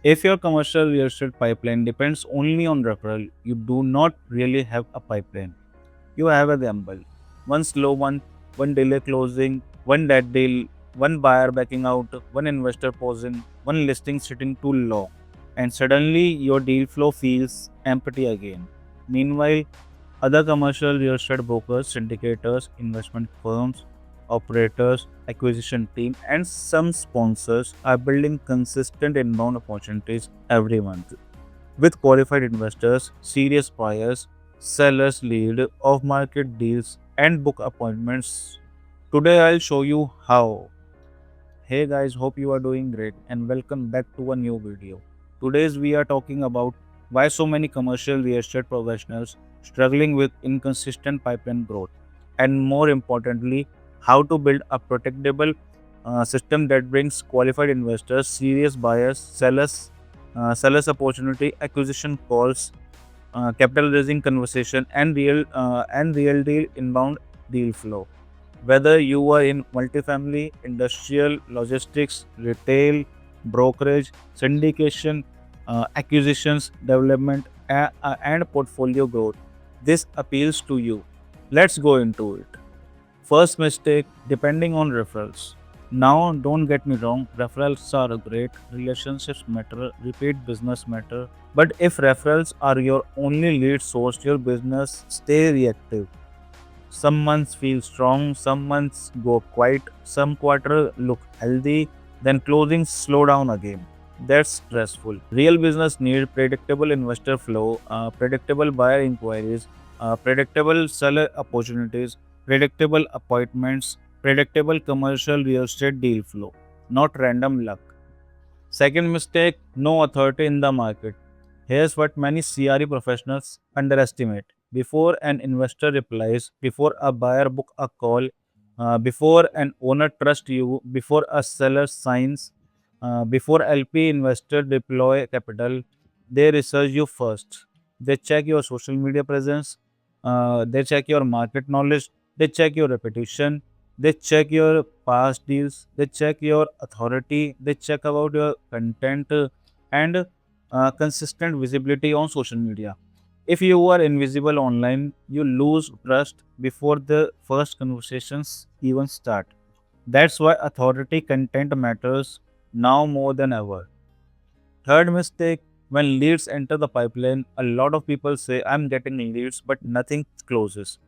If your commercial real estate pipeline depends only on referral, you do not really have a pipeline. You have a gamble. One slow one, one delay closing, one dead deal, one buyer backing out, one investor pausing, one listing sitting too low, and suddenly your deal flow feels empty again. Meanwhile, other commercial real estate brokers, syndicators, investment firms, operators, acquisition team, and some sponsors are building consistent inbound opportunities every month with qualified investors, serious buyers, sellers lead, off-market deals, and book appointments. Today I'll show you how. Hey guys, hope you are doing great and welcome back to a new video. Today's we are talking about why so many commercial real estate professionals struggling with inconsistent pipeline growth, and more importantly, how to build a protectable system that brings qualified investors, serious buyers, sellers opportunity, acquisition calls, capital raising conversation, and real deal inbound deal flow. Whether you are in multifamily, industrial, logistics, retail, brokerage, syndication, acquisitions, development, and portfolio growth, this appeals to you. Let's go into it. First mistake, depending on referrals. Now, don't get me wrong, referrals are great, relationships matter, repeat business matter. But if referrals are your only lead source, your business stay reactive. Some months feel strong, some months go quiet, some quarter look healthy, then closings slow down again. That's stressful. Real business need predictable investor flow, predictable buyer inquiries, predictable seller opportunities, predictable appointments, predictable commercial real estate deal flow, not random luck. Second mistake, no authority in the market. Here's what many CRE professionals underestimate. Before an investor replies, before a buyer book a call, before an owner trusts you, before a seller signs, before LP investor deploy capital, they research you first. They check your social media presence, they check your market knowledge, they check your reputation, they check your past deals, they check your authority, they check about your content and consistent visibility on social media. If you are invisible online, you lose trust before the first conversations even start. That's why authority content matters now more than ever. Third mistake, when leads enter the pipeline, a lot of people say, I'm getting leads, but nothing closes.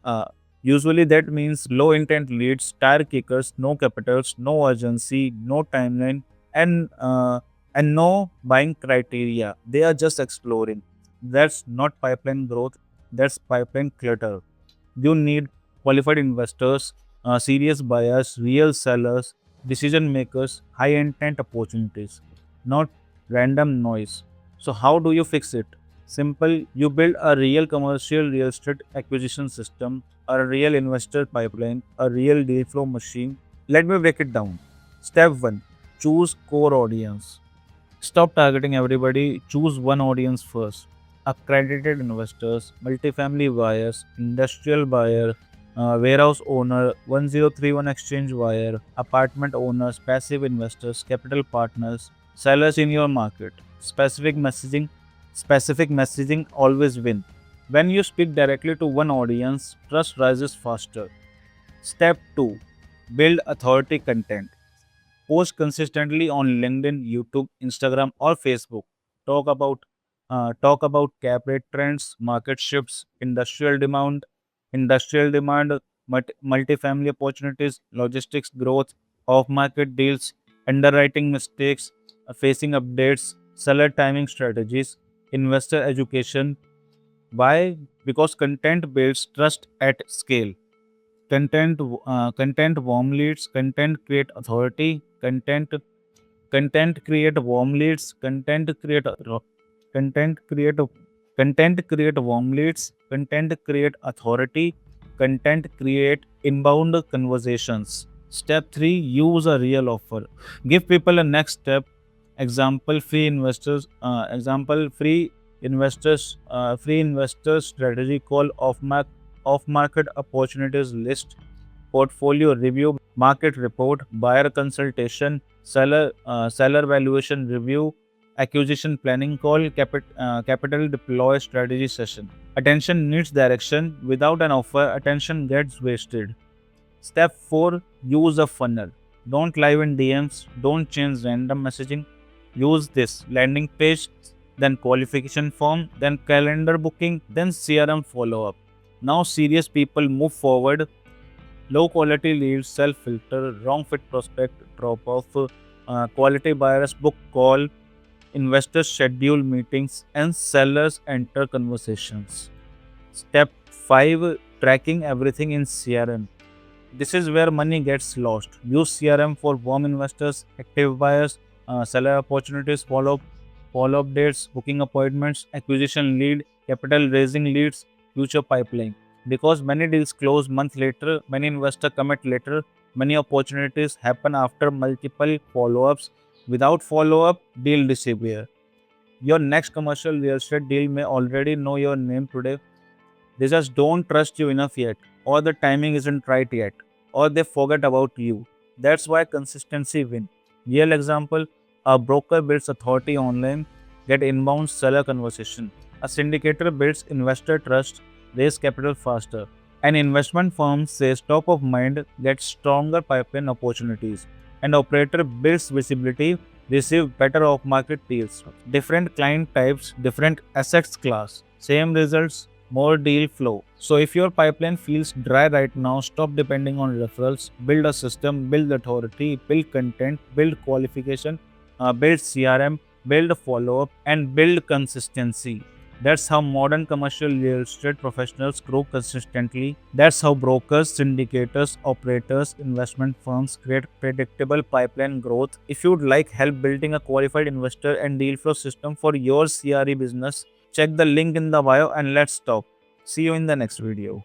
Uh, Usually that means low intent leads, tire kickers, no capitals, no urgency, no timeline, and no buying criteria. They are just exploring. That's not pipeline growth. That's pipeline clutter. You need qualified investors, serious buyers, real sellers, decision makers, high intent opportunities, not random noise. So how do you fix it? Simple, you build a real commercial real estate acquisition system, a real investor pipeline, a real deal flow machine. Let me break it down. Step 1, choose core audience. Stop targeting everybody, choose one audience first. Accredited investors, multifamily buyers, industrial buyer, warehouse owner, 1031 exchange buyer, apartment owners, passive investors, capital partners, sellers in your market. Specific messaging always win. When you speak directly to one audience, trust rises faster. Step 2, build authority content. Post consistently on LinkedIn, YouTube, Instagram, or Facebook. Talk about talk about cap rate trends, market shifts, industrial demand, multifamily opportunities, logistics growth, off-market deals, underwriting mistakes, facing updates, seller timing strategies, investor education. Why? Because content builds trust at scale. Content warm leads, content create authority, content create warm leads, content create content create warm leads, content create authority, content create inbound conversations. Step 3, use a real offer. Give people a next step. Free investors strategy call off market opportunities list, portfolio review, market report, buyer consultation, seller valuation review, acquisition planning call, capital deploy strategy session. Attention needs direction. Without an offer, attention gets wasted. Step 4, use a funnel. Don't live in DMs, don't change random messaging. Use this landing page, then qualification form, then calendar booking, then CRM follow up. Now, serious people move forward. Low quality leads, self filter, wrong fit prospect, drop off, quality buyers book call, investors schedule meetings, and sellers enter conversations. Step 5, tracking everything in CRM. This is where money gets lost. Use CRM for warm investors, active buyers, seller opportunities, follow up dates, booking appointments, acquisition lead, capital raising leads, future pipeline. Because many deals close month later, many investors commit later, many opportunities happen after multiple follow ups. Without follow up, deal disappear. Your next commercial real estate deal may already know your name today. They just don't trust you enough yet, or the timing isn't right yet, or they forget about you. That's why consistency win. Real example, a broker builds authority online, get inbound seller conversation. A syndicator builds investor trust, raise capital faster. An investment firm says top of mind, gets stronger pipeline opportunities. An operator builds visibility, receive better off market deals. Different client types, different assets class, same results, more deal flow. So if your pipeline feels dry right now, stop depending on referrals, build a system, build authority, build content, build qualification, build CRM, build follow up, and build consistency. That's how modern commercial real estate professionals grow consistently. That's how brokers, syndicators, operators, investment firms create predictable pipeline growth. If you'd like help building a qualified investor and deal flow system for your CRE business, check the link in the bio and let's talk. See you in the next video.